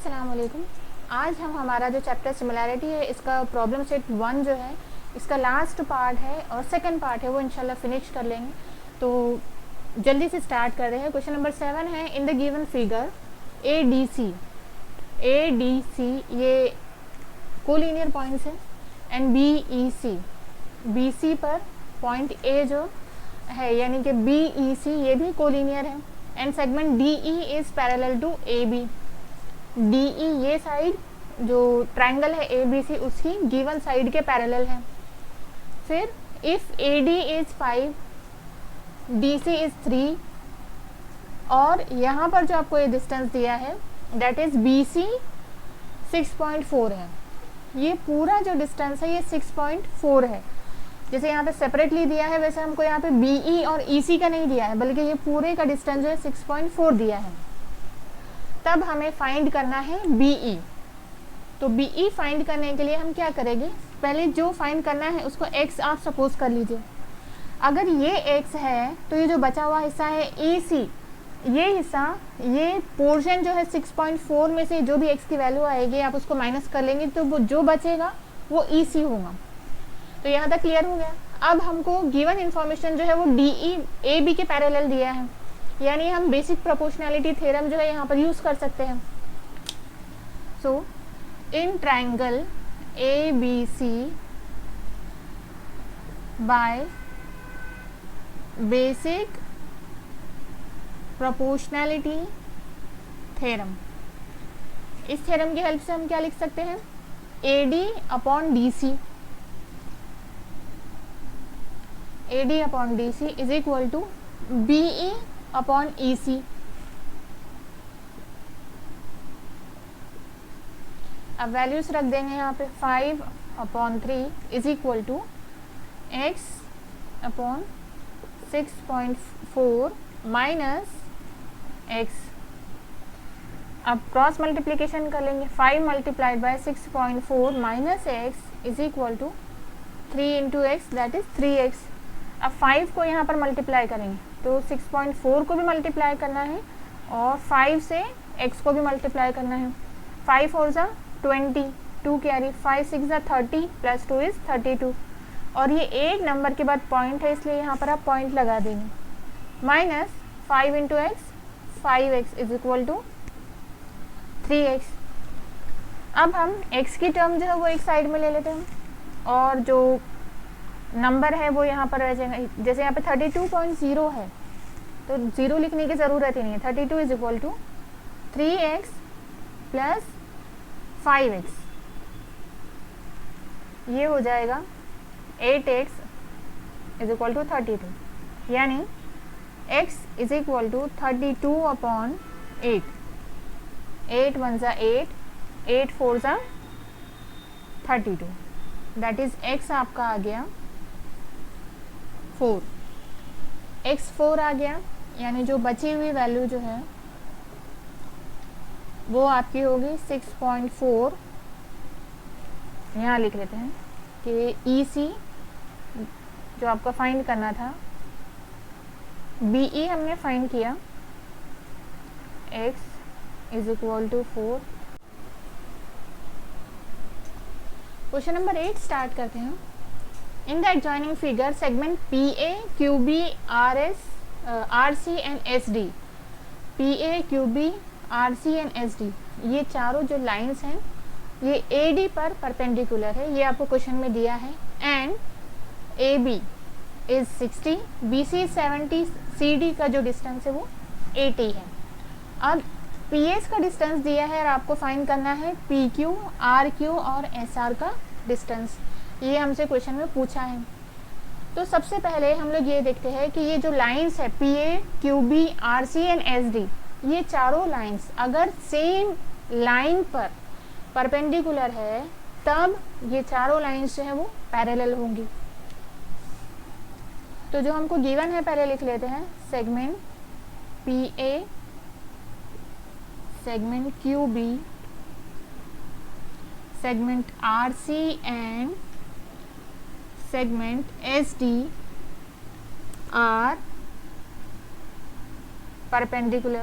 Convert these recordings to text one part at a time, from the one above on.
अस्सलाम वालेकुम। आज हम हमारा जो चैप्टर सिमिलैरिटी है इसका प्रॉब्लम सेट 1 जो है इसका लास्ट पार्ट है और सेकंड पार्ट है वो इंशाल्लाह फिनिश कर लेंगे। तो जल्दी से स्टार्ट कर रहे हैं। क्वेश्चन नंबर 7 है, in the given figure A D C ये कोलिनियर पॉइंट्स हैं एंड बी सी पर पॉइंट ए जो है यानी कि बी ई सी ये भी कोलिनियर है and segment D E is parallel to A B. D E ये साइड जो ट्रायंगल है ए बी सी उसकी गिवन साइड के पैरेलल है। फिर if A D is 5 D C is 3 और यहाँ पर जो आपको ये डिस्टेंस दिया है दैट इज़ बी सी 6.4 है। ये पूरा जो डिस्टेंस है ये 6.4 है। जैसे यहाँ पे सेपरेटली दिया है वैसे हमको यहाँ पे बी ई और ई सी का नहीं दिया है बल्कि ये पूरे का डिस्टेंस जो है 6.4 दिया है। तब हमें फाइंड करना है बी ई। तो बी ई फाइंड करने के लिए हम क्या करेंगे, पहले जो फाइंड करना है उसको एक्स आप सपोज कर लीजिए। अगर ये एक्स है तो ये जो बचा हुआ हिस्सा है ई सी, ये हिस्सा ये पोर्शन जो है 6.4 में से जो भी एक्स की वैल्यू आएगी आप उसको माइनस कर लेंगे तो वो जो बचेगा वो ई सी होगा। तो यहाँ तक क्लियर हो गया। अब हमको गिवन इन्फॉर्मेशन जो है वो डी ई ए बी के पैरेलल दिया है, यानी हम बेसिक प्रोपोर्शनैलिटी थ्योरम जो है यहाँ पर यूज़ कर सकते हैं। So in triangle A B C by basic proportionality theorem, इस थ्योरम की हेल्प से हम क्या लिख सकते हैं, A D upon D C, A D upon D C is equal to B E upon E C. अब वैल्यूज रख देंगे यहाँ पे 5/3 is equal to X upon 6.4 minus X. अब क्रॉस मल्टीप्लिकेशन कर लेंगे, 5 multiplied by 6.4 minus x is equal to 3 into x that is 3x। अब 5 को यहाँ पर मल्टीप्लाई करेंगे तो 6.4 को भी मल्टीप्लाई करना है और 5 से x को भी मल्टीप्लाई करना है। 5 4 ज़ा 20, 2 कैरी, 5 6 ज़ा 30 प्लस 2 इज़ 32 और ये एक नंबर के बाद पॉइंट है इसलिए यहाँ पर आप पॉइंट लगा देंगे। Minus 5 into x 5x is equal to 3x। अब हम x की टर्म जो है वो एक साइड में ले लेते हैं और जो नंबर है वो यहाँ पर रह जाएगा। जैसे यहाँ पे 32.0 है तो 0 लिखने की ज़रूरत ही नहीं है। 32 is equal to 3x plus 5x, ये हो जाएगा 8x इज इक्वल टू 32, यानी x is equal to 32 upon 8। 8 1 ज़ा 8, 8 4 ज़ा 32 दैट इज़ x आपका आ गया 4। x 4 आ गया यानी जो बची हुई वैल्यू जो है वो आपकी होगी 6.4। यहाँ लिख लेते हैं कि ई सी जो आपका फाइंड करना था, बी ई हमने फाइंड किया, x is equal to 4। Question number 8 start करते हैं। In the adjoining figure, segment PA, QB, RC and SD, PA, QB, RC and SD, ये चारों जो लाइंस हैं ये AD पर परपेंडिकुलर है, ये आपको क्वेश्चन में दिया है। And AB is 60, BC 70, CD का जो डिस्टेंस है वो 80 है। अब PS का डिस्टेंस दिया है और आपको फाइंड करना है PQ, RQ और SR का डिस्टेंस, ये हमसे क्वेश्चन में पूछा है। तो सबसे पहले हम लोग ये देखते हैं कि ये जो लाइंस है PA, QB, RC and SD, ये चारों लाइंस अगर सेम लाइन पर परपेंडिकुलर है तब ये चारों लाइंस जो है वो पैरेलल होंगी। तो जो हमको गिवन है पहले लिख लेते हैं, segment PA, segment QB, segment RC and segment SD are perpendicular।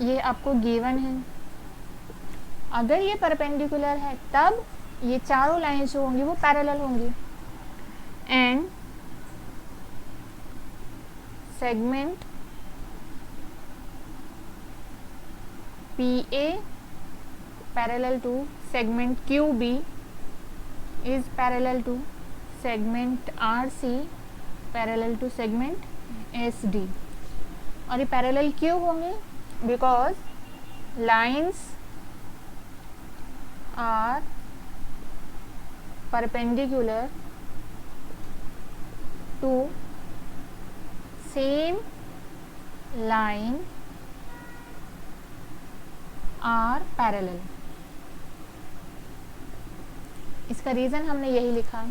ये आपको गिवन है। अगर ये परपेंडिकुलर है तब ये चारों लाइंस जो होंगी वो पैरेलल होंगी। And segment PA parallel to segment QB is parallel to segment RC parallel to segment SD। और ये पैरेलल क्यों होंगे? Because lines are perpendicular to same line are parallel. इसका रीज़न हमने यही लिखा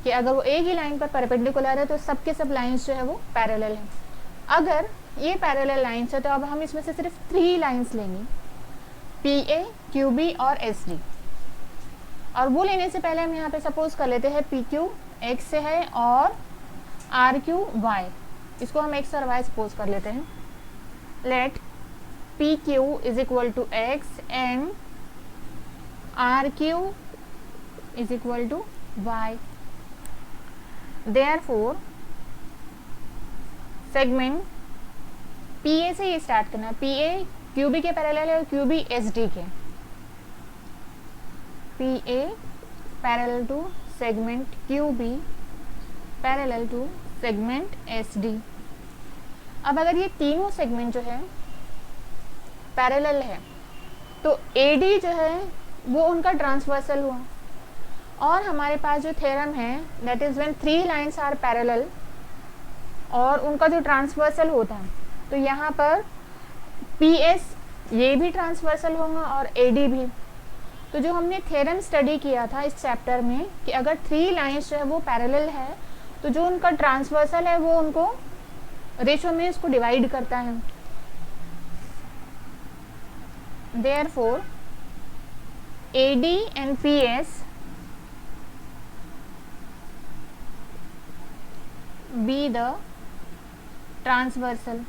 कि अगर वो एक ही लाइन पर परपेंडिकुलर है तो सबके सब लाइंस जो है वो पैरेलल हैं। अगर ये पैरेलल लाइंस है तो अब हम इसमें से सिर्फ 3 लाइंस लेंगे, PA, QB और SD। और वो लेने से पहले हम यहाँ पे सपोज कर लेते हैं PQ x से है और RQ y। इसको हम x और y सपोज कर लेते हैं। Let PQ is equal to x and RQ is equal to y। Therefore segment PA से ये स्टार्ट करना है। PA QB के पैरेलल है और QB SD के। PA parallel to segment QB parallel to segment SD। अब अगर ये तीनों सेगमेंट जो है पैरेलल है तो AD जो है वो उनका ट्रांसवर्सल हुआ। और हमारे पास जो थ्योरम है that is when 3 lines are parallel और उनका जो ट्रांसवर्सल होता है तो यहाँ पर PS ये भी ट्रांसवर्सल होगा और AD भी। तो जो हमने थ्योरम स्टडी किया था इस चैप्टर में कि अगर 3 लाइंस जो है वो पैरेलल है तो जो उनका ट्रांसवर्सल है वो उनको रेशो में इसको डिवाइड करता है। Therefore AD and PS be the transversal.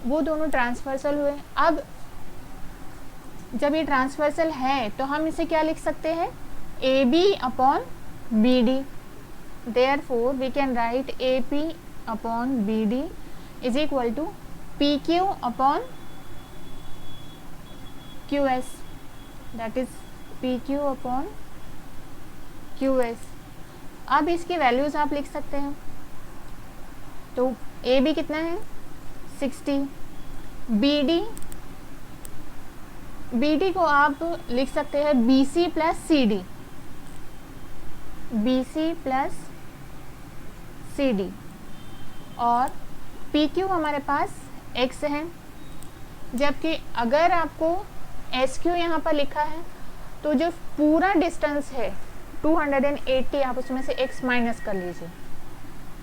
वो दोनों ट्रांसवर्सल हुए। अब जब ये ट्रांसवर्सल है तो हम इसे क्या लिख सकते हैं? AB upon BD। Therefore we can write AP upon BD is equal to PQ upon QS। That is PQ upon QS। अब इसकी वैल्यूज आप लिख सकते हैं। तो AB कितना है? 60। BD को आप लिख सकते हैं BC plus CD। BC plus CD। और PQ हमारे पास X है। जबकि अगर आपको SQ यहाँ पर लिखा है तो जो पूरा डिस्टेंस है 280 आप उसमें से x माइनस कर लीजिए।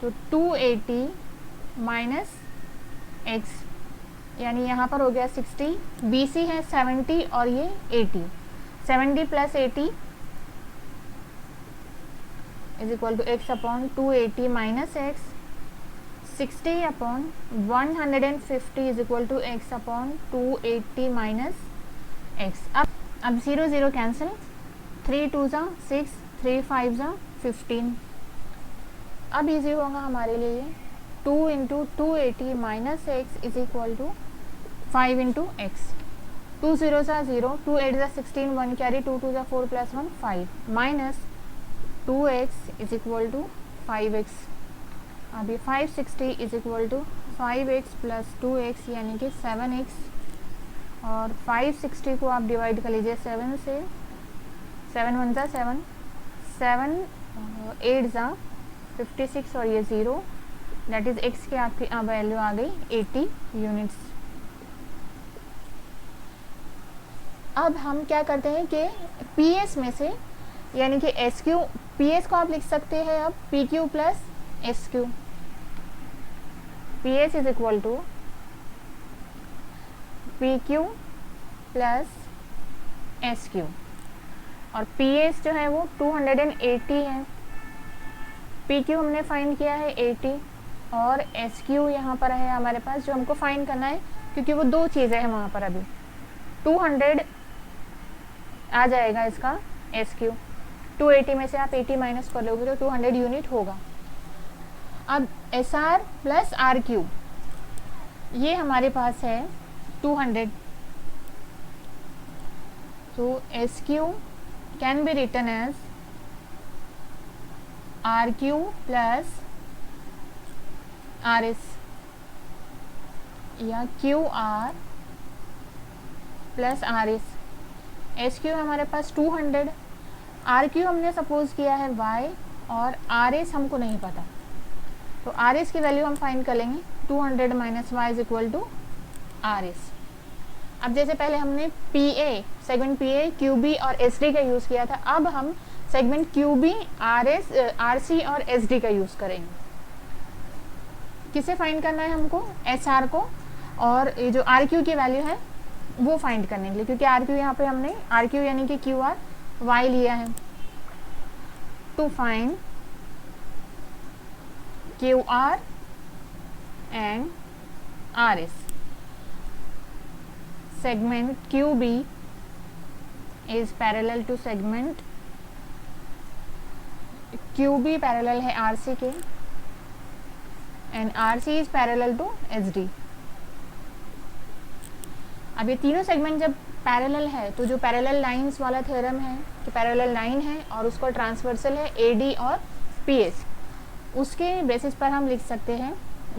तो 280 माइनस x यानी यहाँ पर हो गया 60। BC है 70 और ये 80। 70 plus 80 is equal to x upon 280 minus x। 60 upon 150 is equal to x upon 280 minus x। अब 0 0 कैंसिल। 3 2 ज़ा 6, 3 5 ज़ा 15। अब इजी होगा हमारे लिए 2 into 280 minus x is equal to 5 into x. 2 0 ज़ा 0, 2 8 ज़ा 16, 1 कैरी, 2 2 ज़ा 4 plus 1 5 minus 2x is equal to 5x। अब ये 560 is equal to 5x plus 2x यानी कि 7x। और 560 को आप डिवाइड कर लीजिए 7 से। 7 1 ज़ा 7, 7 8 ज़ा 56 और ये 0 दैट इज़ x की आपकी वैल्यू आ गई 80 यूनिट्स। अब हम क्या करते हैं कि PS में से यानी कि SQ, PS को आप लिख सकते हैं अब PQ plus SQ। PS is equal to PQ plus SQ। और PS जो है वो 280 है पी क्यू हमने फाइंड किया है 80 और एस क्यू यहाँ पर है हमारे पास जो हमको फाइंड करना है, क्योंकि वो दो चीज़ें हैं वहाँ पर। अभी 200 आ जाएगा इसका एस क्यू, 280 में से आप 80 माइनस कर लोगे तो 200 यूनिट होगा। अब S R plus R Q ये हमारे पास है 200, तो S Q can be written as R Q plus R S या Q R plus R S. S Q हमारे पास 200, आर क्यू हमने सपोज किया है y और आर एस हमको नहीं पता, तो आर एस की वैल्यू हम फाइंड कर लेंगे 200 minus y is equal to R S. अब जैसे पहले हमने P A, segment P A, Q B और एस डी का यूज़ किया था, अब हम segment Q B, R S, R C और एस डी का यूज़ करेंगे। किसे फाइंड करना है हमको? एस आर को, और ये जो आर क्यू की वैल्यू है वो फाइंड करने के लिए, क्योंकि आर क्यू यहाँ पे हमने आर क्यू यानी कि क्यू आर वाई लिया है। To find Q R and R S, segment QB is parallel to segment QB parallel है RC के and RC is parallel to SD। अब ये तीनों सेगमेंट जब पैरेलल है तो जो पैरेलल लाइंस वाला थ्योरम है कि पैरेलल लाइन है और उसका ट्रांसवर्सल है AD और PS, उसके बेसिस पर हम लिख सकते हैं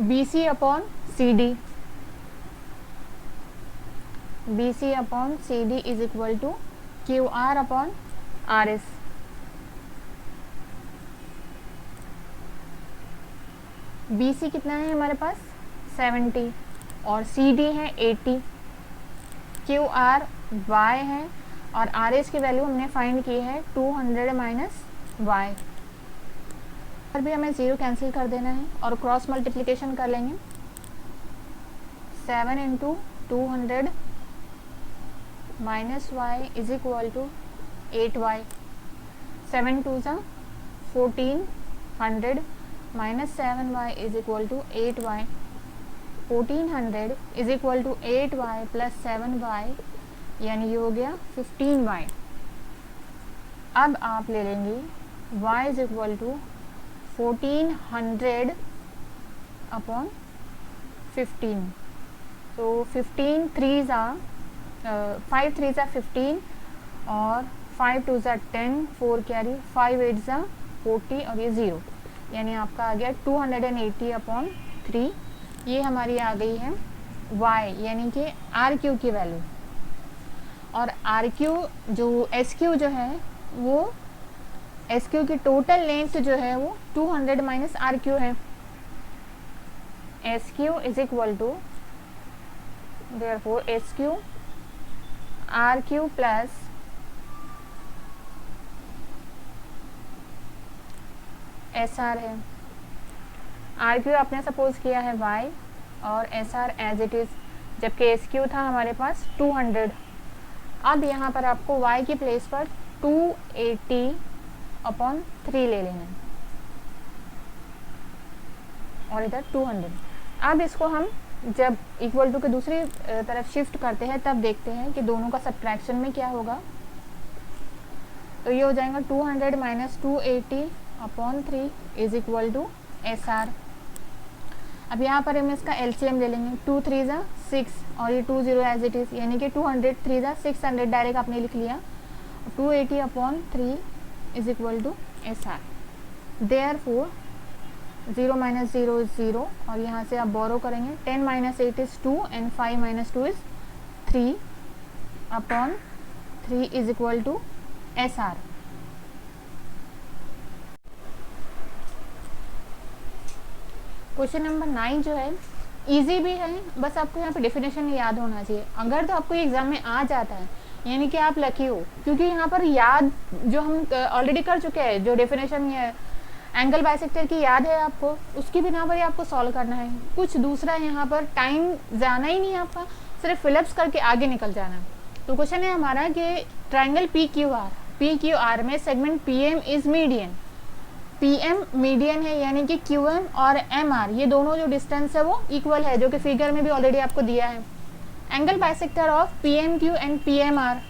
BC upon CD, BC upon CD is equal to QR upon RS। BC कितना है हमारे पास 70 और CD है 80, QR Y है और RS की वैल्यू हमने फाइंड की है 200 माइनस Y। और भी हमें 0 कैंसिल कर देना है और क्रॉस मल्टीप्लिकेशन कर लेंगे। 7 into 200 minus y is equal to 8y, 7 two ज़ा 1400 minus 7y is equal to 8y, 1400 is equal to 8y plus 7y यानी ये हो गया 15y। अब आप ले लेंगे y is equal to 1400 upon 15, तो 15 3 ज़ा 5 3 ज़ा 15 और 5 2 ज़ा 10, 4 कैरी, 5 8 ज़ा 40 और ये 0, यानी आपका आ गया 280 अपॉन 3। ये हमारी आ गई है y यानी कि आर क्यू की वैल्यू। और आर क्यू जो एस क्यू जो है वो एस क्यू की टोटल लेंथ जो है वो 200 माइनस आर क्यू है। S Q is equal to therefore S Q R Q plus S R है। आर क्यू आपने सपोज किया है y और S R as it is, जबकि एस क्यू था हमारे पास 200। अब यहाँ पर आपको y की प्लेस पर 280 अपॉन 3 ले लेना है और इधर 200। अब इसको हम जब इक्वल टू के दूसरी तरफ शिफ्ट करते हैं तब देखते हैं कि दोनों का सब्ट्रैक्शन में क्या होगा। तो ये हो जाएगा 200 minus 280 upon 3 is equal to S R. अब यहाँ पर हम इसका एलसीएम ले लेंगे, 2 3 ज़ा 6 और ये 20 एज इट इज़, यानी कि 200 3 ज़ा 600 डायरेक्ट आपने लिख लिया। 280 upon 3 is equal to S R. Therefore 0 minus 0 is 0 और यहाँ से आप बोरो करेंगे 10 minus 8 is 2 and 5 minus 2 is 3 upon 3 is equal to S R. Question number 9 जो है इजी भी है, बस आपको यहाँ पे डेफिनेशन याद होना चाहिए। अगर तो आपको एग्जाम में आ जाता है यानी कि आप लकी हो, क्योंकि यहाँ पर याद जो हम ऑलरेडी कर चुके हैं, जो डेफिनेशन ये एंगल बाइसेक्टर की याद है आपको, उसकी बिना पर ही आपको सॉल्व करना है। कुछ दूसरा यहाँ पर टाइम जाना ही नहीं है आपका, सिर्फ फिलअप्स करके आगे निकल जाना है। तो क्वेश्चन है हमारा कि ट्राइंगल पी क्यू आर में segment P M is median. P M median है, यानी कि क्यू एम और एम आर ये दोनों जो डिस्टेंस है वो इक्वल है, जो कि फिगर में भी ऑलरेडी आपको दिया है। Angle bisector of P M Q and P M R,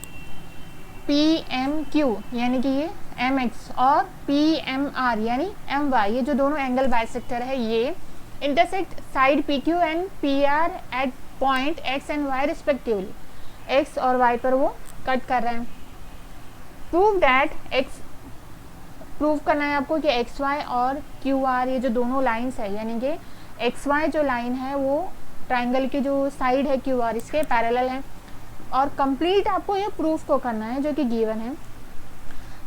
P M Q यानी कि ये एम एक्स और पी एम आर यानी एम वाई, ये जो दोनों एंगल बाइसेक्टर है ये intersect side P Q and P R at point X and Y respectively, X और वाई पर वो कट कर रहे हैं। प्रूव दैट एक्स, प्रूव करना है आपको कि एक्स वाई और क्यू आर ये जो दोनों लाइंस है, यानी कि एक्स वाई जो लाइन है वो ट्राइंगल की जो साइड है क्यू आर इसके पैरेलल है, और कंप्लीट आपको ये प्रूफ को करना है जो कि गिवन है।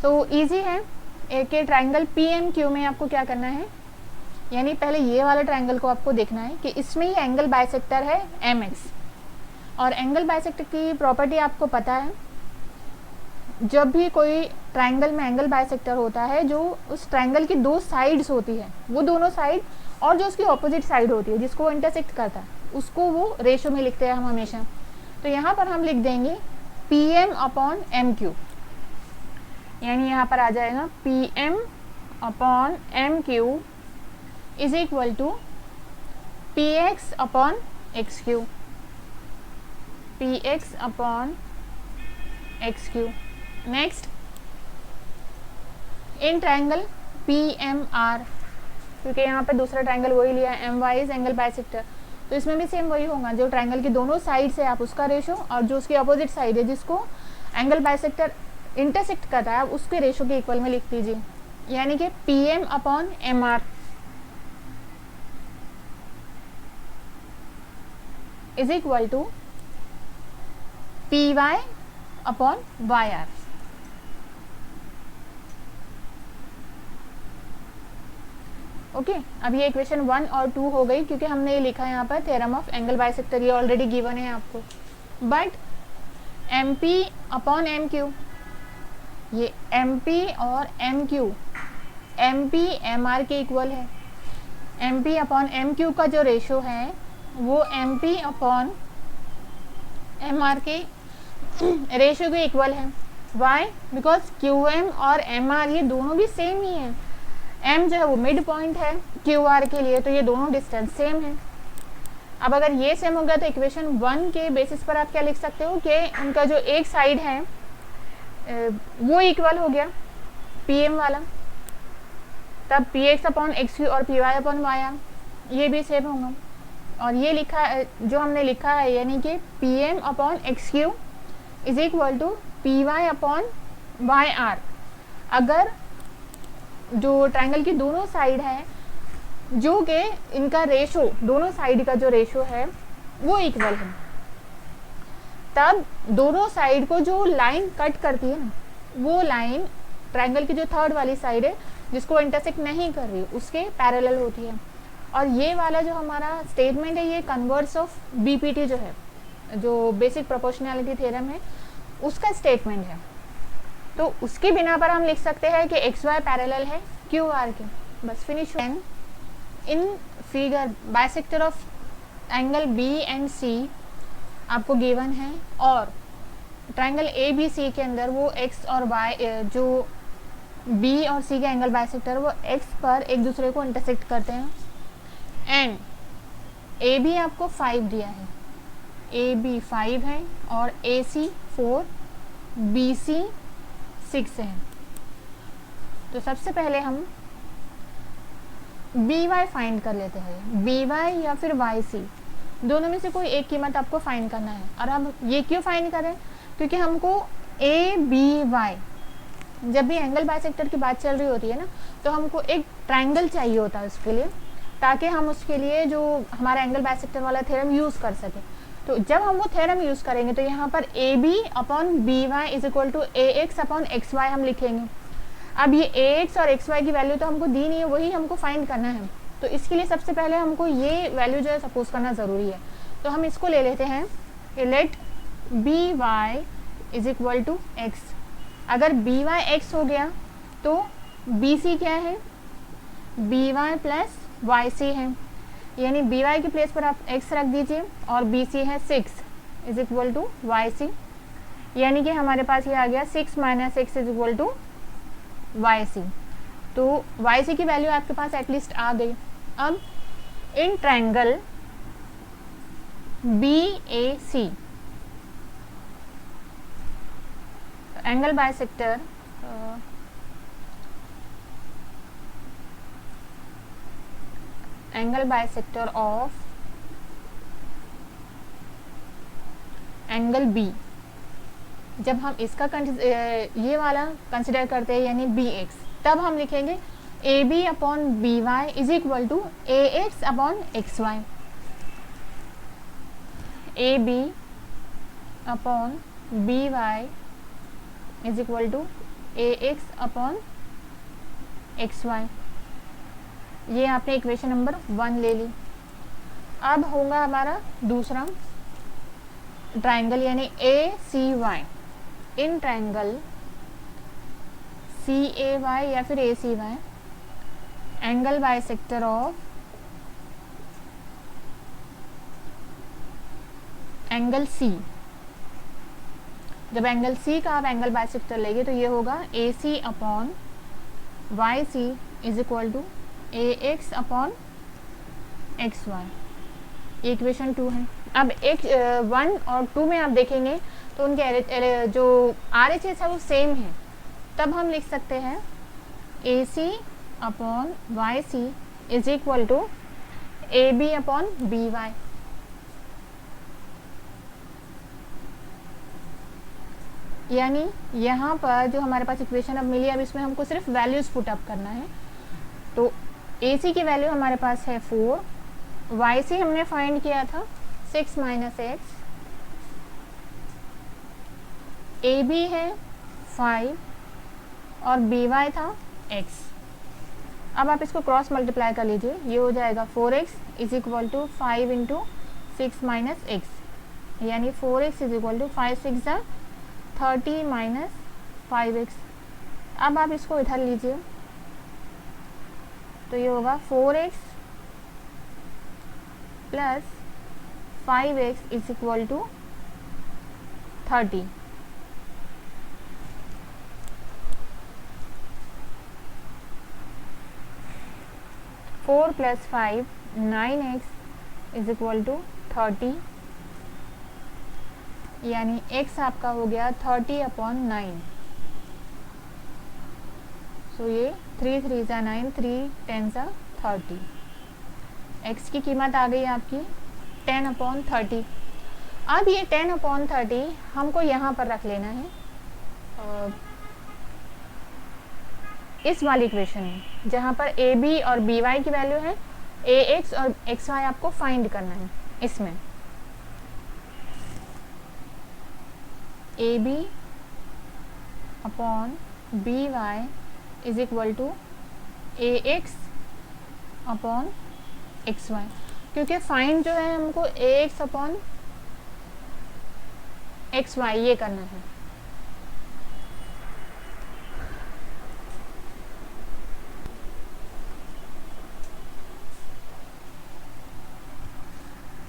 तो इजी है। एक ट्राइंगल पी एम क्यू में आपको क्या करना है, यानी पहले ये वाला ट्राइंगल को आपको देखना है कि इसमें ही एंगल बाइसेक्टर है एम एक्स, और एंगल बाइसेक्टर की प्रॉपर्टी आपको पता है, जब भी कोई ट्राइंगल में एंगल बाइसेक्टर होता है जो उस ट्राइंगल की दो साइड्स होती है, वो दोनों साइड और जो उसकी ऑपोजिट साइड होती है जिसको वो इंटरसेक्ट करता है उसको वो रेशो में लिखते हैं हम हमेशा। तो यहाँ पर हम लिख देंगे P M upon M Q, यानी यहाँ पर आ जाएगा P M upon M Q is equal to P X upon X Q, P X upon X Q. Next in triangle P M R, क्योंकि यहाँ पे दूसरा ट्राइंगल वही लिया है, M Y is angle bisector, तो इसमें भी सेम वही होगा, जो ट्राइंगल की दोनों साइड से आप उसका रेशो और जो उसकी अपोजिट साइड है जिसको एंगल बाइसेक्टर इंटरसेक्ट करता है आप उसके रेशो के इक्वल में लिख दीजिए, यानी कि P M upon M R is equal to P Y upon Y R. Okay, अब ये इक्वेशन 1 और 2 हो गई, क्योंकि हमने ये लिखा है यहाँ पर थ्योरम ऑफ एंगल बाइसेक्टर, ये ऑलरेडी गिवन है आपको। But M P upon M Q, ये एम पी और M Q M P M R के इक्वल है। M P upon M Q का जो रेशो है वो M P upon M R के रेशो के इक्वल है। वाई? बिकॉज क्यू एम और एम आर ये दोनों भी सेम ही है। एम जो है वो मिड पॉइंट है क्यू आर के लिए, तो ये दोनों डिस्टेंस सेम है। अब अगर ये सेम हो गया तो इक्वेशन 1 के बेसिस पर आप क्या लिख सकते हो कि उनका जो एक साइड है वो इक्वल हो गया पी एम वाला, तब P X upon X Q और P Y upon Y R ये भी सेम होगा। और ये लिखा जो हमने लिखा है, यानी कि P M upon X Q is equal to P Y upon Y R, अगर जो ट्राइंगल की दोनों साइड है जो कि इनका रेशो, दोनों साइड का जो रेशो है वो इक्वल है, तब दोनों साइड को जो लाइन कट करती है ना, वो लाइन ट्राइंगल की जो थर्ड वाली साइड है जिसको इंटरसेक्ट नहीं कर रही उसके पैरेलल होती है। और ये वाला जो हमारा स्टेटमेंट है ये कन्वर्स ऑफ बीपीटी जो है, जो बेसिक प्रोपोर्शनैलिटी थ्योरम है, उसका स्टेटमेंट है। तो उसके बिना पर हम लिख सकते हैं कि एक्स वाई पैरेलल है क्यू आर के, बस finish. In figure bisector of angle B and C आपको गिवन है, और ट्राइंगल ए बी सी के अंदर वो एक्स और वाई, जो बी और सी के एंगल बाइसेक्टर वो एक्स पर एक दूसरे को इंटरसेक्ट करते हैं। एंड ए बी आपको 5 दिया है, ए बी 5 है और ए सी 4, बी सी 6 है। तो सबसे पहले हम बी वाई फाइंड कर लेते हैं, बी वाई या फिर वाई सी, दोनों में से कोई एक कीमत आपको फाइंड करना है। और हम ये क्यों फाइंड करें, क्योंकि हमको ए बी वाई, जब भी एंगल बाइसेक्टर की बात चल रही होती है ना, तो हमको एक ट्राइंगल चाहिए होता है उसके लिए, ताकि हम उसके लिए जो हमारा एंगल बाइसेक्टर वाला थ्योरम यूज़ कर सकें। तो जब हम वो थ्योरम यूज़ करेंगे तो यहाँ पर A B upon B Y is equal to A X upon X Y हम लिखेंगे। अब ये ए एक्स और एक्स वाई की वैल्यू तो हमको दी नहीं है, वही हमको फाइंड करना है। तो इसके लिए सबसे पहले हमको ये वैल्यू जो है सपोज करना ज़रूरी है। तो हम इसको ले लेते हैं कि let B Y is equal to x. अगर बी वाई एक्स हो गया तो बी सी क्या है, B Y plus Y C है, यानी बी वाई की प्लेस पर आप x रख दीजिए और बी सी है 6 is equal to Y C, यानी कि हमारे पास ये आ गया 6 minus x is equal to Y C. तो वाई सी की वैल्यू आपके पास एटलीस्ट आ गई। अब in triangle B A C, angle bisector angle bisector of angle B, जब हम इसका ये वाला कंसिडर करते हैं यानी बी एक्स, तब हम लिखेंगे A B upon B Y is equal to A X upon X Y. A B upon B Y is equal to A X upon X Y. ये आपने इक्वेशन नंबर 1 ले ली। अब होगा हमारा दूसरा ट्रायंगल यानी A C Y, in triangle C A Y या फिर A C Y, angle bisector of angle C. जब एंगल सी का आप एंगल बाइसेक्टर लेंगे तो ये होगा A C upon Y C is equal to A X upon X Y. Equation 2 है। अब एक 1 और 2 में आप देखेंगे तो उनके जो आर एच एस है वो सेम है, तब हम लिख सकते हैं A C upon Y C is equal to A B upon B Y. यानी यहाँ पर जो हमारे पास इक्वेशन अब मिली, अब इसमें हमको सिर्फ वैल्यूज पुट अप करना है। तो ए सी की वैल्यू हमारे पास है 4, वाई सी हमने फाइंड किया था 6 माइनस एक्स, ए बी है 5 और बी वाई था x। अब आप इसको क्रॉस मल्टीप्लाई कर लीजिए, ये हो जाएगा 4x is equal to 5 into 6 minus x, यानी 4x इज इक्वल टू 5 6 जा 30 माइनस 5x। अब आप इसको इधर लीजिए तो ये होगा 4x plus 5x is equal to 30। Four plus 5 9x is equal to 30, यानी x आपका हो गया 30 अपॉन 9। सो ये 3 3 ज़ा 9, 3 10 ज़ा 30। x की कीमत आ गई आपकी 10 अपॉन 30। अब ये 10 अपॉन 30 हमको यहाँ पर रख लेना है इस वाली इक्वेशन में, जहाँ पर ए बी और बी वाई की वैल्यू है, ए एक्स और एक्स वाई आपको फाइंड करना है। इसमें A B upon B Y is equal to A X upon X Y, क्योंकि फाइंड जो है हमको A X upon X Y ये करना है।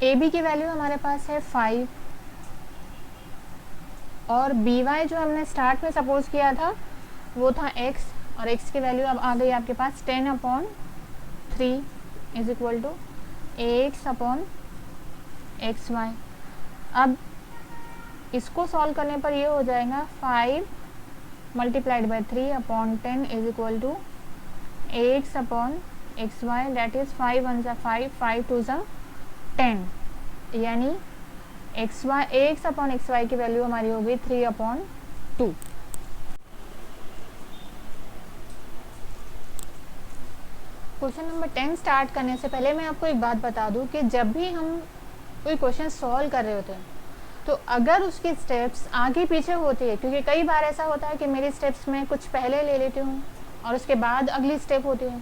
ए बी की वैल्यू हमारे पास है 5 और बी वाई जो हमने स्टार्ट में सपोज किया था वो था x, और x की वैल्यू अब आ गई आपके पास 10 upon 3 is equal to A X upon X Y. अब इसको सॉल्व करने पर ये हो जाएगा 5 multiplied by 3 upon 10 is equal to A X upon X Y, that is 5 1 ज़ा 5, 5 2 ज़ा 10, यानी X Y A X upon X Y की वैल्यू हमारी हो गई 3 अपॉन 2। क्वेश्चन नंबर 10 स्टार्ट करने से पहले मैं आपको एक बात बता दूं कि जब भी हम कोई क्वेश्चन सॉल्व कर रहे होते हैं तो अगर उसकी स्टेप्स आगे पीछे होती है, क्योंकि कई बार ऐसा होता है कि मेरी स्टेप्स में कुछ पहले ले लेती हूँ और उसके बाद अगली स्टेप होती है,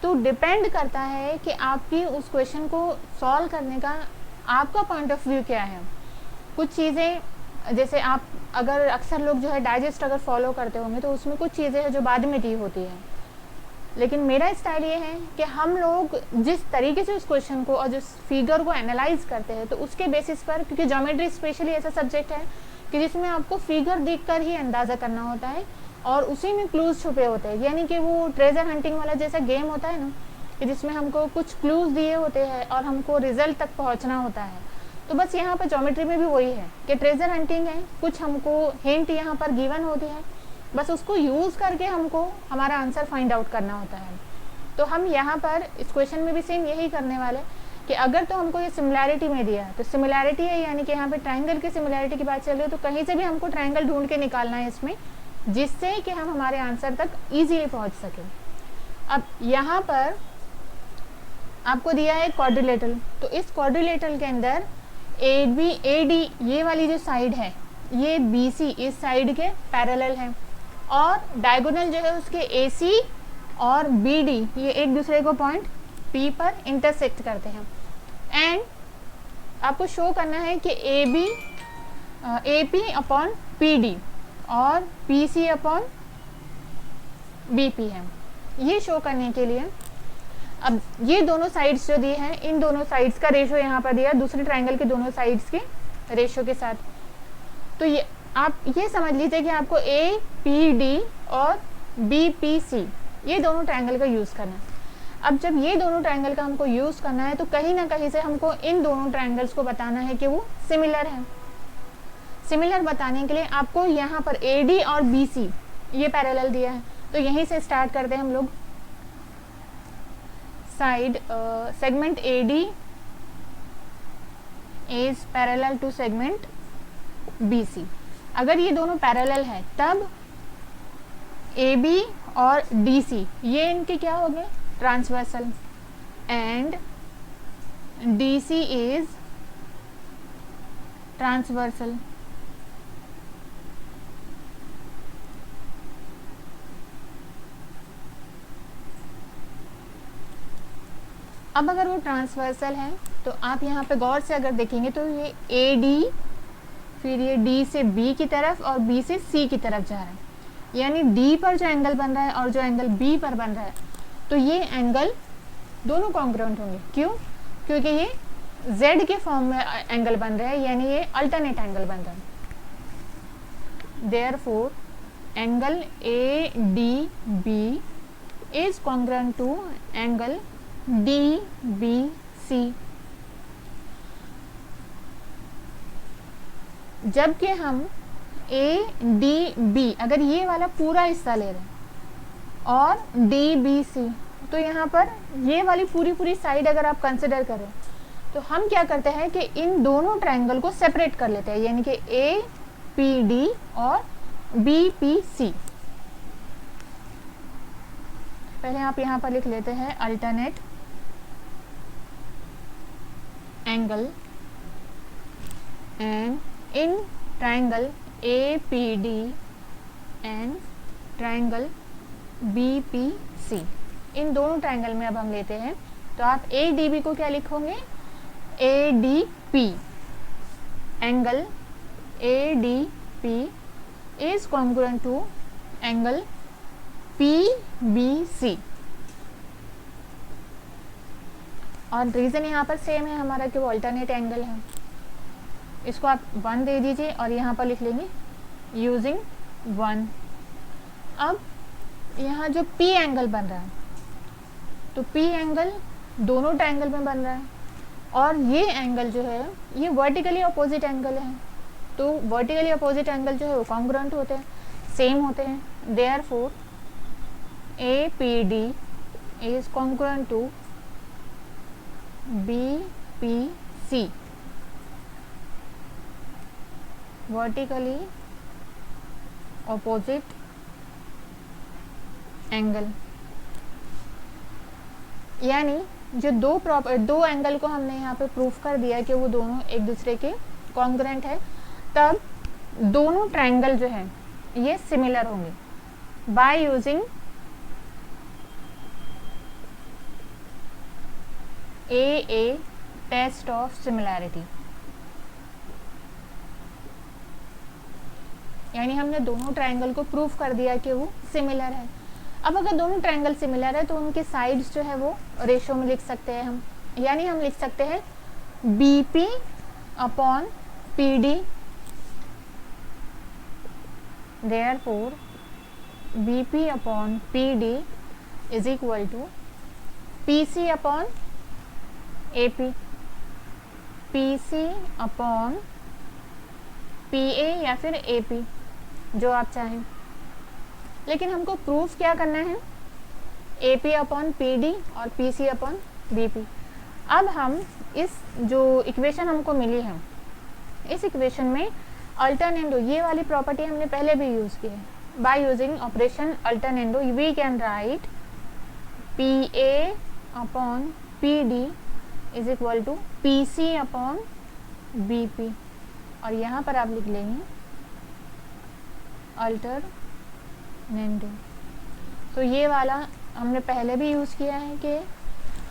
तो डिपेंड करता है कि आपकी उस क्वेश्चन को सॉल्व करने का आपका पॉइंट ऑफ व्यू क्या है। कुछ चीज़ें जैसे आप अगर अक्सर लोग जो है डाइजेस्ट अगर फॉलो करते होंगे तो उसमें कुछ चीज़ें हैं जो बाद में दी होती हैं, लेकिन मेरा स्टाइल ये है कि हम लोग जिस तरीके से उस क्वेश्चन को और जिस फिगर को एनालाइज करते हैं तो उसके बेसिस पर, क्योंकि ज्योमेट्री स्पेशली ऐसा सब्जेक्ट है कि जिसमें आपको फिगर देखकर ही अंदाज़ा करना होता है और उसी में क्लूज छुपे होते हैं, यानी कि वो ट्रेजर हंटिंग वाला जैसा गेम होता है ना, कि जिसमें हमको कुछ क्लूज दिए होते हैं और हमको रिजल्ट तक पहुंचना होता है। तो बस यहाँ पर ज्योमेट्री में भी वही है कि ट्रेजर हंटिंग है, कुछ हमको हिंट यहाँ पर गिवन होती है, बस उसको यूज़ करके हमको हमारा आंसर फाइंड आउट करना होता है। तो हम यहाँ पर इस क्वेश्चन में भी सेम यही करने वाले कि अगर तो हमको ये सिमिलैरिटी में दिया है तो सिमिलैरिटी है, यानी कि यहाँ पे ट्राइंगल की सिमिलैरिटी की बात चल रही है, तो कहीं से भी हमको ट्राइंगल ढूंढ के निकालना है इसमें, जिससे कि हम हमारे आंसर तक ईजिली पहुँच सकें। अब यहाँ पर आपको दिया है क्वाड्रिलेटरल, तो इस क्वाड्रिलेटरल के अंदर AD ये वाली जो साइड है ये BC इस साइड के पैरेलल है, और डायगोनल जो है उसके AC और BD ये एक दूसरे को पॉइंट P पर इंटरसेक्ट करते हैं। एंड आपको शो करना है कि AP अपॉन PD और PC अपॉन BP है। ये शो करने के लिए अब ये दोनों साइड्स जो दिए हैं, इन दोनों साइड्स का रेशो यहाँ पर दिया दूसरे ट्राइंगल के दोनों साइड्स के रेशो के साथ। तो ये आप ये समझ लीजिए कि आपको APD और BPC ये दोनों ट्राइंगल का यूज़ करना है। अब जब ये दोनों ट्राइंगल का हमको यूज़ करना है तो कहीं ना कहीं से हमको इन दोनों ट्राइंगल्स को बताना है कि वो सिमिलर है। सिमिलर बताने के लिए आपको यहाँ पर AD और BC ये पैरेलल दिया है, तो यहीं से स्टार्ट करते हैं हम लोग। Side segment AD is parallel to segment BC। अगर ये दोनों पैरेलल है तब AB और DC ये इनके क्या हो गए, transversal, and DC is transversal. अब अगर वो ट्रांसवर्सल है तो आप यहाँ पे गौर से अगर देखेंगे तो ये AD फिर ये D से B की तरफ और B से C की तरफ जा रहा है, यानी D पर जो एंगल बन रहा है और जो एंगल B पर बन रहा है, तो ये एंगल दोनों कॉन्ग्रुएंट होंगे। क्यों? क्योंकि ये Z के फॉर्म में एंगल बन रहा है, यानी ये अल्टरनेट एंगल बन रहा है। Therefore angle ADB is congruent to angle DBC। जबकि हम ADB अगर ये वाला पूरा हिस्सा ले रहे हैं और DBC, तो यहाँ पर ये वाली पूरी साइड अगर आप कंसिडर करें तो हम क्या करते हैं कि इन दोनों ट्रायंगल को सेपरेट कर लेते हैं, यानी कि APD और BPC। पहले आप यहाँ पर लिख लेते हैं alternate angle, and in triangle APD and triangle BPC, इन दोनों ट्रायंगल में अब हम लेते हैं तो आप ADB को क्या लिखोगे, ADP। Angle ADP is congruent to angle PBC। और रीज़न यहाँ पर सेम है हमारा कि वो अल्टरनेट एंगल है। इसको आप 1 दे दीजिए और यहाँ पर लिख लेंगे यूजिंग 1। अब यहाँ जो P एंगल बन रहा है, तो P एंगल दोनों ट्रायंगल में बन रहा है, और ये एंगल जो है ये वर्टिकली अपोजिट एंगल है, तो वर्टिकली अपोजिट एंगल जो है वो कॉन्ग्रुएंट होते हैं, सेम होते हैं। Therefore APD is congruent to BPC, vertically opposite angle. यानी जो दो एंगल को हमने यहाँ पे प्रूफ कर दिया कि वो दोनों एक दूसरे के कॉन्ग्रुएंट है, तब दोनों ट्रायंगल जो है ये सिमिलर होंगे by using AA test of similarity. यानी हमने दोनों ट्रायंगल को प्रूफ कर दिया कि वो सिमिलर है। अब अगर दोनों ट्रायंगल सिमिलर है तो उनके साइड्स जो है वो रेशो में लिख सकते हैं हम, यानी हम लिख सकते हैं BP upon PD। Therefore B P upon P D is equal to P C upon A P, P C upon P A या फिर ए पी, जो आप चाहें। लेकिन हमको प्रूफ क्या करना है, A P upon P D और P C upon B P. अब हम इस जो इक्वेशन हमको मिली है, इस इक्वेशन में अल्टरनेंडो, ये वाली प्रॉपर्टी हमने पहले भी यूज़ की है। By using operation alternendo we can write P A upon P D is equal to P C upon B P, और यहाँ पर आप लिख लेंगे अल्टरनेंडो। तो ये वाला हमने पहले भी यूज़ किया है कि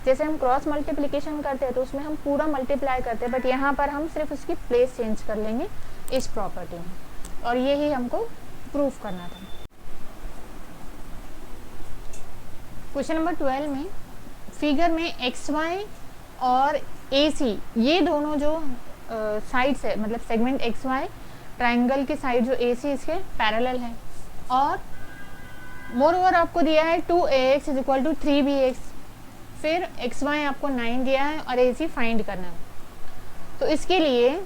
जैसे हम क्रॉस मल्टीप्लिकेशन करते हैं तो उसमें हम पूरा मल्टीप्लाई करते हैं, बट यहाँ पर हम सिर्फ उसकी प्लेस चेंज कर लेंगे इस प्रॉपर्टी में, और यही हमको प्रूफ करना था। क्वेश्चन नंबर 12 में फिगर में एक्स वाई और ए सी, ये दोनों जो साइड्स है, मतलब सेगमेंट एक्स वाई ट्राइंगल की साइड जो ए सी इसके पैरेलल है, और मोर ओवर आपको दिया है 2ax is equal to 3bx, फिर एक्स वाई आपको 9 दिया है और ए सी फाइंड करना है। तो इसके लिए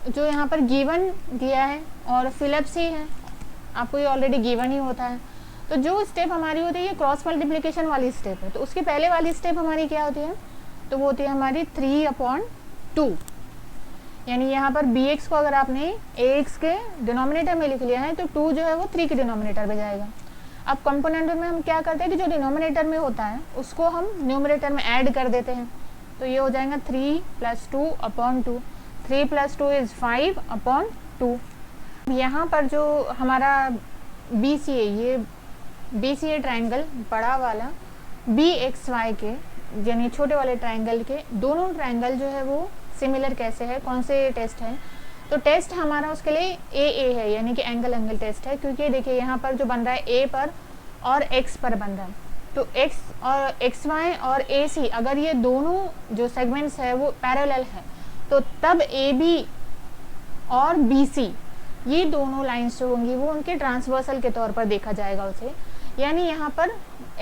जो यहाँ पर गिवन दिया है और फिलअप सी है, आपको ये ऑलरेडी गिवन ही होता है। तो जो स्टेप हमारी होती है ये क्रॉस मल्टीप्लिकेशन वाली स्टेप है, तो उसके पहले वाली स्टेप हमारी क्या होती है, तो वो होती है हमारी 3/2, यानी यहाँ पर bx को अगर आपने ax के डिनोमिनेटर में लिख लिया है तो 2 जो है वो 3 के डिनोमिनेटर में जाएगा। अब कंपोनेंट में हम क्या करते हैं कि जो डिनोमिनेटर में होता है उसको हम न्यूमरेटर में ऐड कर देते हैं, तो ये हो जाएगा 3 + 2/2, 3 + 2 इज़ 5/2। यहाँ पर जो हमारा बी सी ए, ये बी सी ए ट्राइंगल बड़ा वाला बी एक्स वाई के यानी छोटे वाले ट्राइंगल के दोनों ट्राइंगल जो है वो सिमिलर कैसे है, कौन से टेस्ट है, तो टेस्ट हमारा उसके लिए ए है, यानी कि एंगल टेस्ट है, क्योंकि देखिए यहाँ पर जो बन रहा है ए पर और एक्स पर बन रहा है, तो एक्स और एक्स वाई और ए सी अगर ये दोनों जो सेगमेंट्स है वो पैरेलल है तो तब ए बी और बी सी ये दोनों लाइंस जो होंगी वो उनके ट्रांसवर्सल के तौर पर देखा जाएगा उसे, यानी यहाँ पर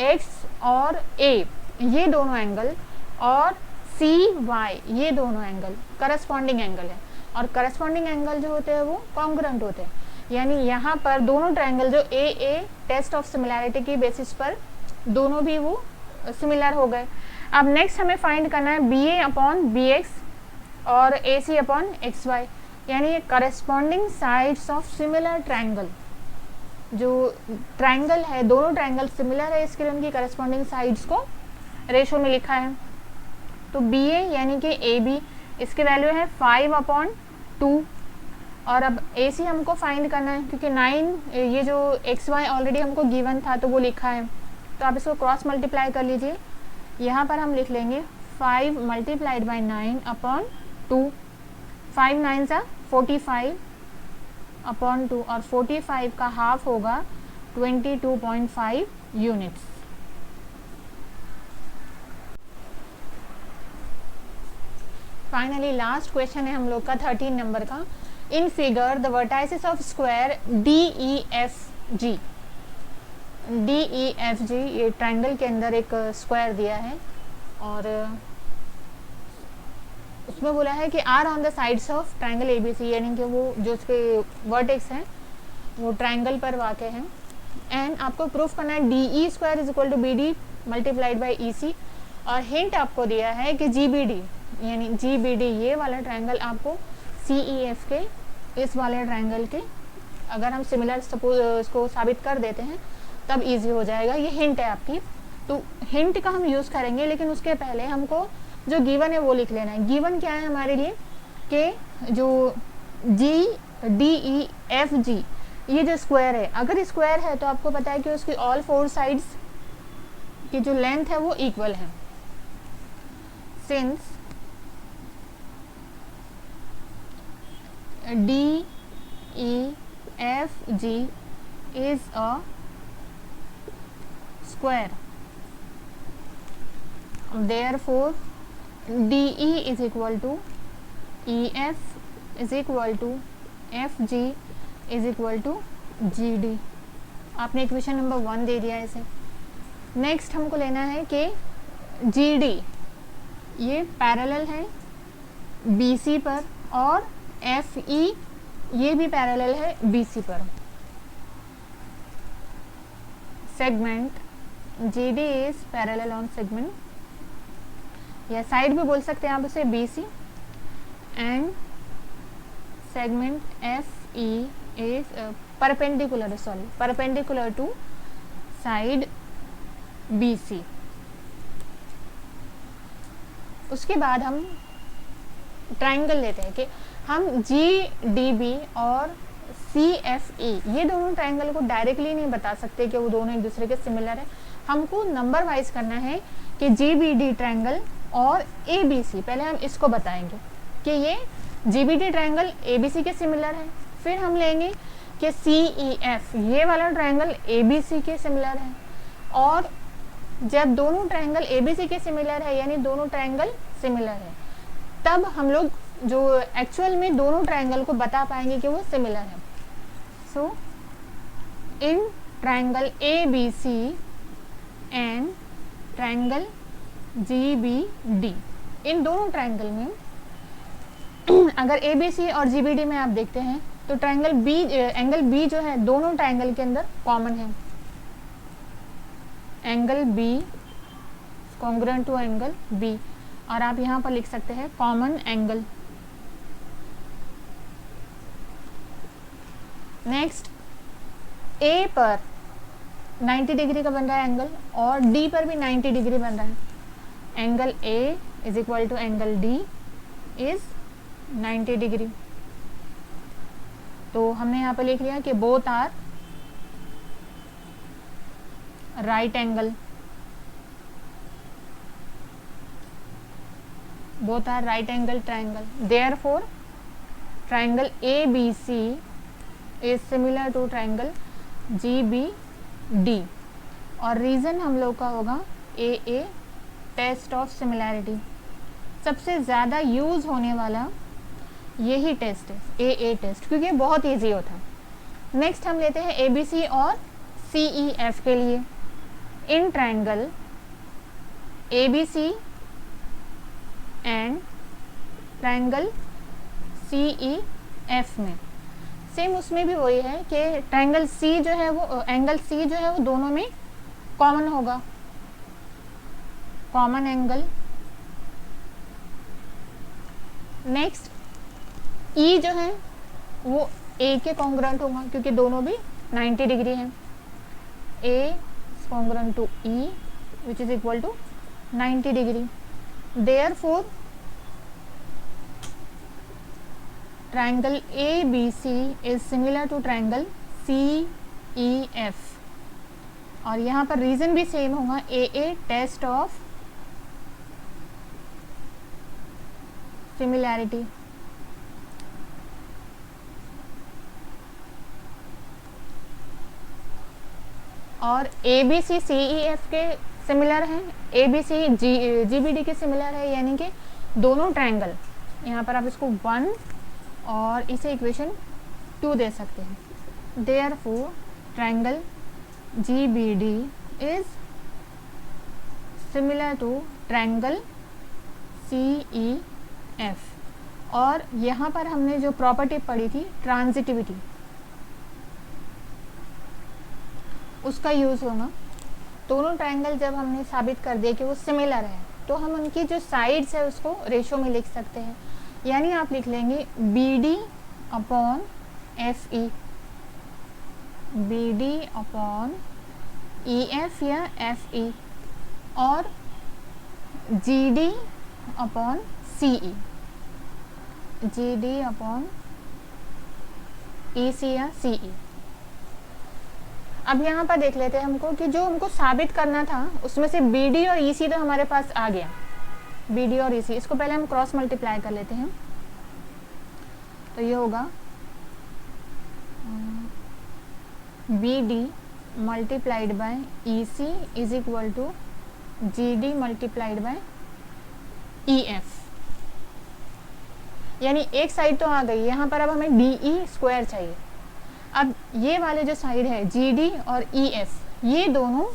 एक्स और ए ये दोनों एंगल और सी वाई ये दोनों एंगल करस्पॉन्डिंग एंगल है, और करस्पॉन्डिंग एंगल जो होते हैं वो कॉन्ग्रुएंट होते हैं, यानी यहाँ पर दोनों ट्राइंगल जो ए टेस्ट ऑफ सिमिलैरिटी की बेसिस पर दोनों भी वो सिमिलर हो गए। अब नेक्स्ट हमें फाइंड करना है बी ए अपॉन बी एक्स और ए सी अपॉन एक्स वाई, यानी corresponding sides of similar triangle. जो ट्राइंगल है दोनों ट्राइंगल सिमिलर है, इसके लिए उनकी करस्पॉन्डिंग साइड्स को रेशो में लिखा है। तो बी ए यानी कि ए बी इसकी वैल्यू है 5/2, और अब ए सी हमको फाइंड करना है क्योंकि 9 ये जो एक्स वाई ऑलरेडी हमको गिवन था तो वो लिखा है, तो आप इसको क्रॉस मल्टीप्लाई कर लीजिए। यहाँ पर हम लिख लेंगे 5 × 9/2, 5 9 सा 45/2, और 45 का हाफ होगा 22.5 यूनिट्स। फाइनली लास्ट क्वेश्चन है हम लोग का 13 नंबर का। In figure the vertices of square DEFG, ये ट्राइंगल के अंदर एक स्क्वायर दिया है और उसमें बोला है कि are on the sides of triangle ABC, यानी कि वो जो उसके वर्टेक्स हैं वो ट्राइंगल पर वाक़ हैं, एंड आपको प्रूफ करना है DE² = BD × EC, और हिंट आपको दिया है कि GBD यानी GBD ये वाला ट्राइंगल आपको CEF के इस वाले ट्राइंगल के अगर हम सिमिलर सपोज इसको साबित कर देते हैं तब इजी हो जाएगा। ये हिंट है आपकी, तो हिंट का हम यूज़ करेंगे, लेकिन उसके पहले हमको जो गिवन है वो लिख लेना है। गिवन क्या है हमारे लिए कि जो DEFG ये जो स्क्वायर है, अगर स्क्वायर है तो आपको पता है कि उसकी ऑल 4 साइड्स की जो लेंथ है वो इक्वल है। Since DEFG is a square, therefore DE is equal to EF is equal to FG is equal to GD, आपने इक्वेशन नंबर 1 दे दिया इसे। नेक्स्ट हमको लेना है कि जी डी ये पैरेलल है बी सी पर, और एफ ई ये भी पैरेलल है बी सी पर। Segment G D is parallel on segment, या साइड भी बोल सकते हैं आप उसे, B C, and segment F E is perpendicular to side B C. उसके बाद हम ट्राइंगल लेते हैं कि हम जी डी बी और सी एफ ई ये दोनों ट्राइंगल को डायरेक्टली नहीं बता सकते कि वो दोनों एक दूसरे के सिमिलर है। हमको नंबर वाइज करना है कि जी बी डी ट्राइंगल और ए बी सी, पहले हम इसको बताएंगे कि ये G B D triangle A B C के सिमिलर है। फिर हम लेंगे कि सी ई एफ ये वाला ट्राइंगल ए बी सी के सिमिलर है, और जब दोनों ट्राइंगल ए बी सी के सिमिलर है यानी दोनों ट्राइंगल सिमिलर है, तब हम लोग जो एक्चुअल में दोनों ट्राइंगल को बता पाएंगे कि वो सिमिलर है। So in triangle A B C and triangle G B D, इन दोनों ट्राइंगल में अगर ए बी सी और जी बी डी में आप देखते हैं तो ट्राइंगल बी, एंगल बी जो है दोनों ट्राइंगल के अंदर कॉमन है। Angle B congruent to angle B, और आप यहाँ पर लिख सकते हैं कॉमन एंगल। नेक्स्ट ए पर 90 डिग्री का बन रहा है एंगल, और डी पर भी 90 डिग्री बन रहा है। Angle A is equal to angle D is 90 degree. तो हमने यहाँ पर लिख लिया कि both are right angle, both are right angle triangle, therefore triangle ABC is similar to triangle GBD। और रीज़न हम लोग का होगा AA टेस्ट ऑफ सिमिलैरिटी, सबसे ज़्यादा यूज़ होने वाला यही टेस्ट है AA टेस्ट, क्योंकि बहुत ईजी होता है। नेक्स्ट हम लेते हैं ABC और CEF के लिए। In triangle ABC and triangle CEF में सेम उसमें भी वही है कि ट्राइंगल सी जो है वो एंगल सी जो है वो दोनों में कॉमन होगा, कॉमन एंगल। नेक्स्ट ई जो है वो ए के कॉन्ग्रुएंट होगा क्योंकि दोनों भी 90 डिग्री हैं। A congruent to E which is equal to 90 degree. Therefore, triangle ABC is similar to triangle CEF। और यहाँ पर रीजन भी सेम होगा, AA टेस्ट ऑफ सिमिलैरिटी। और ABC CEF के सिमिलर हैं, ABC GBD के सिमिलर है, यानी कि दोनों ट्राइंगल, यहाँ पर आप इसको 1 और इसे इक्वेशन 2 दे सकते हैं। Therefore triangle GBD is similar to triangle CEF। और यहाँ पर हमने जो प्रॉपर्टी पढ़ी थी ट्रांजिटिविटी, उसका यूज़ होगा। दोनों ट्राइंगल जब हमने साबित कर दिया कि वो सिमिलर है तो हम उनकी जो साइड्स है उसको रेशो में लिख सकते हैं, यानी आप लिख लेंगे BD upon FE, BD upon EF या FE, और GD upon CE, GD upon EC या CE। अब यहाँ पर देख लेते हैं हमको कि जो हमको साबित करना था उसमें से BD और EC तो हमारे पास आ गया। BD और EC, इसको पहले हम क्रॉस मल्टीप्लाई कर लेते हैं। तो ये होगा BD multiplied by EC is equal to GD multiplied by EF। यानी एक साइड तो आ गई, यहाँ पर अब हमें DE स्क्वायर चाहिए। अब ये वाले जो साइड है जी डी और ई एफ, ये दोनों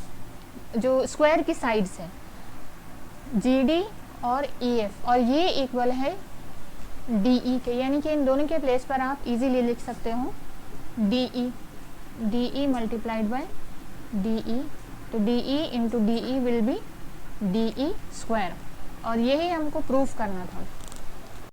जो स्क्वायर की साइड्स हैं जी डी और ई एफ, और ये इक्वल है डी ई के, यानी कि इन दोनों के प्लेस पर आप इजीली लिख सकते हो D E multiplied by D E, तो D E into D E will be D E square, और यही हमको प्रूफ करना था।